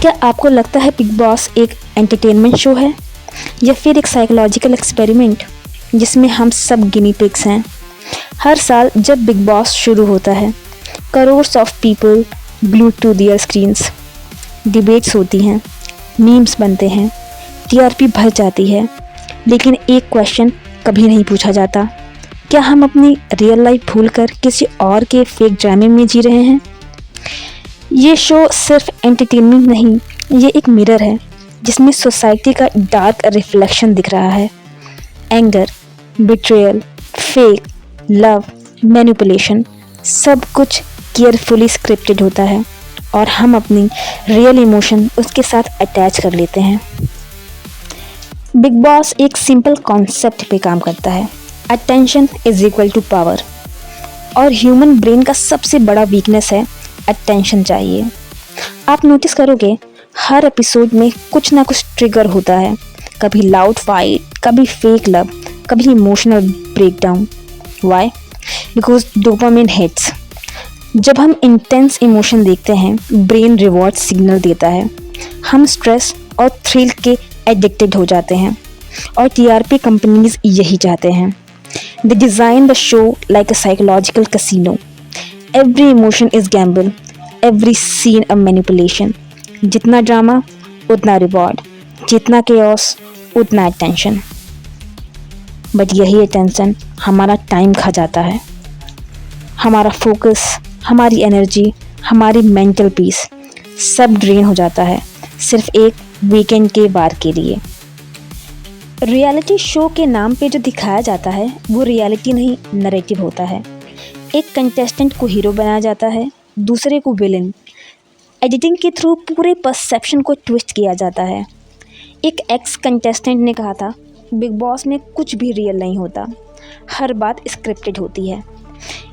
क्या आपको लगता है बिग बॉस एक एंटरटेनमेंट शो है या फिर एक साइकोलॉजिकल एक्सपेरिमेंट जिसमें हम सब गिनी पिग्स हैं? हर साल जब बिग बॉस शुरू होता है, crores of people glued to their screens. Debates होती हैं, मीम्स बनते हैं, टीआरपी भर जाती है, लेकिन एक क्वेश्चन कभी नहीं पूछा जाता, क्या हम अपनी रियल लाइफ भूलकर किसी और के फेक ड्रामे में जी रहे हैं? ये शो सिर्फ एंटरटेनमेंट नहीं, ये एक मिरर है जिसमें सोसाइटी का डार्क रिफ्लेक्शन दिख रहा है। Anger, betrayal, fake love, manipulation, सब कुछ केयरफुली स्क्रिप्टेड होता है और हम अपनी रियल इमोशन उसके साथ अटैच कर लेते हैं। बिग बॉस एक सिंपल कॉन्सेप्ट पे काम करता है, attention is equal to power, और ह्यूमन ब्रेन का सबसे बड़ा वीकनेस है अटेंशन चाहिए। आप नोटिस करोगे हर एपिसोड में कुछ ना कुछ ट्रिगर होता है, कभी लाउड फाइट, कभी फेक लव, कभी emotional breakdown. Why? Because dopamine hits. जब हम इंटेंस इमोशन देखते हैं, ब्रेन रिवॉर्ड सिग्नल देता है, हम स्ट्रेस और थ्रिल के एडिक्टेड हो जाते हैं, और टीआरपी कंपनीज यही चाहते हैं। दे design the show like a psychological casino. Every emotion is Gamble, every seen a manipulation. जितना ड्रामा उतना रिवॉर्ड, जितना केओस उतना अटेंशन। बट यही अटेंशन हमारा टाइम खा जाता है, हमारा फोकस, हमारी एनर्जी, हमारी मेंटल पीस सब ड्रेन हो जाता है सिर्फ एक वीकेंड के वार के लिए। रियलिटी शो के नाम पे जो दिखाया जाता है वो रियलिटी नहीं, नैरेटिव होता है। एक कंटेस्टेंट को हीरो बनाया जाता है, दूसरे को विलेन। एडिटिंग के थ्रू पूरे परसेप्शन को ट्विस्ट किया जाता है। एक एक्स कंटेस्टेंट ने कहा था, बिग बॉस में कुछ भी रियल नहीं होता, हर बात स्क्रिप्टेड होती है।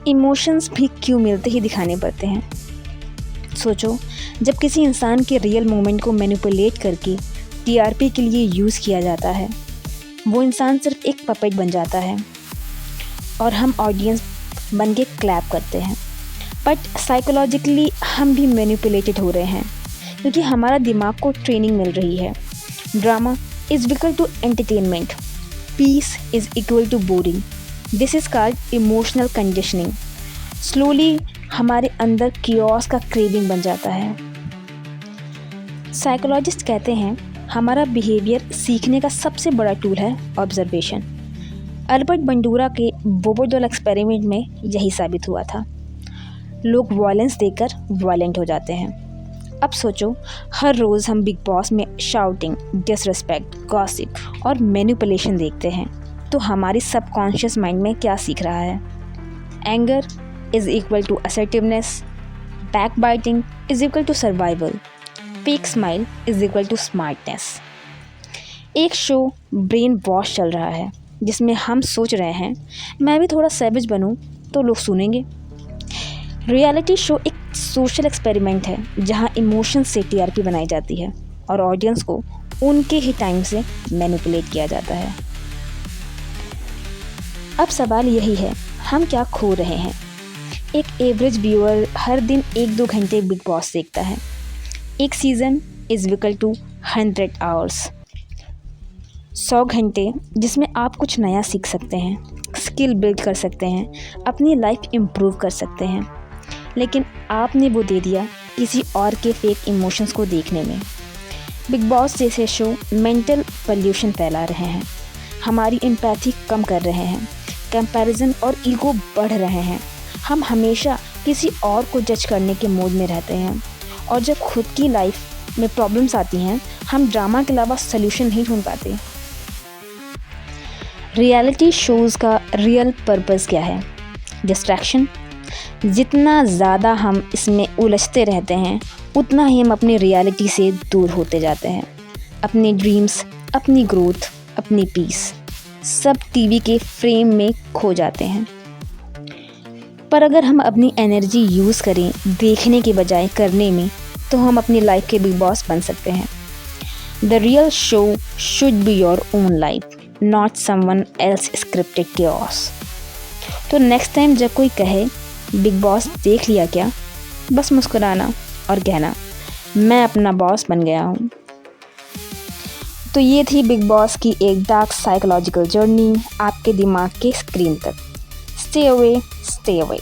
इमोशंस भी क्यों मिलते ही दिखाने पड़ते हैं। सोचो, जब किसी इंसान के रियल मोमेंट को मैनिपुलेट करके टीआरपी के लिए यूज़ किया जाता है, वो इंसान सिर्फ एक पपेट बन जाता है और हम ऑडियंस बन के क्लैप करते हैं। बट साइकोलॉजिकली हम भी मैनिपुलेटेड हो रहे हैं, क्योंकि हमारा दिमाग को ट्रेनिंग मिल रही है। Drama is equal to entertainment, peace is equal to boring. This is called emotional conditioning. Slowly हमारे अंदर कियोस का क्रेविंग बन जाता है। साइकोलॉजिस्ट कहते हैं हमारा बिहेवियर सीखने का सबसे बड़ा टूल है ऑब्जर्वेशन। अल्बर्ट बंडूरा के बोबोडोल एक्सपेरिमेंट में यही साबित हुआ था। लोग वायलेंस देखकर वायलेंट हो जाते हैं। अब सोचो, हर रोज़ हम बिग बॉस में शाउटिंग, डिसरिस्पेक्ट, गॉसिप और मैनिपुलेशन देखते हैं, तो हमारी सबकॉन्शियस माइंड में क्या सीख रहा है? Anger is equal to assertiveness, backbiting is equal to survival, fake smile is equal to smartness. एक शो ब्रेन वॉश चल रहा है जिसमें हम सोच रहे हैं मैं भी थोड़ा सैविज बनूं तो लोग सुनेंगे। रियलिटी शो एक सोशल एक्सपेरिमेंट है जहां इमोशन से टीआरपी बनाई जाती है और ऑडियंस को उनके ही टाइम से मैनिपुलेट किया जाता है। अब सवाल यही है, हम क्या खो रहे हैं? एक एवरेज व्यूअर हर दिन 1-2 घंटे बिग बॉस देखता है। एक season is equal to 100 hours, 100 घंटे जिसमें आप कुछ नया सीख सकते हैं, स्किल बिल्ड कर सकते हैं, अपनी लाइफ इम्प्रूव कर सकते हैं। लेकिन आपने वो दे दिया किसी और के फेक इमोशंस को देखने में। बिग बॉस जैसे शो मेंटल पोल्यूशन फैला रहे हैं, हमारी एम्पैथी कम कर रहे हैं, कंपैरिजन और ईगो बढ़ रहे हैं। हम हमेशा किसी और को जज करने के मोड में रहते हैं, और जब खुद की लाइफ में प्रॉब्लम्स आती हैं, हम ड्रामा के अलावा सल्यूशन नहीं ढूंढ पाते। रियलिटी शोज़ का रियल पर्पस क्या है? डिस्ट्रैक्शन। जितना ज़्यादा हम इसमें उलझते रहते हैं, उतना ही हम अपनी रियलिटी से दूर होते जाते हैं। अपने ड्रीम्स, अपनी ग्रोथ, अपनी पीस सब टीवी के फ्रेम में खो जाते हैं। पर अगर हम अपनी एनर्जी यूज़ करें देखने के बजाय करने में, तो हम अपनी लाइफ के बिग बॉस बन सकते हैं। The real show should be your own life, not someone else scripted chaos। तो नेक्स्ट टाइम जब कोई कहे बिग बॉस देख लिया क्या, बस मुस्कुराना और कहना मैं अपना बॉस बन गया हूँ। तो ये थी बिग बॉस की एक डार्क साइकोलॉजिकल जर्नी आपके दिमाग के स्क्रीन तक। Stay away, stay away.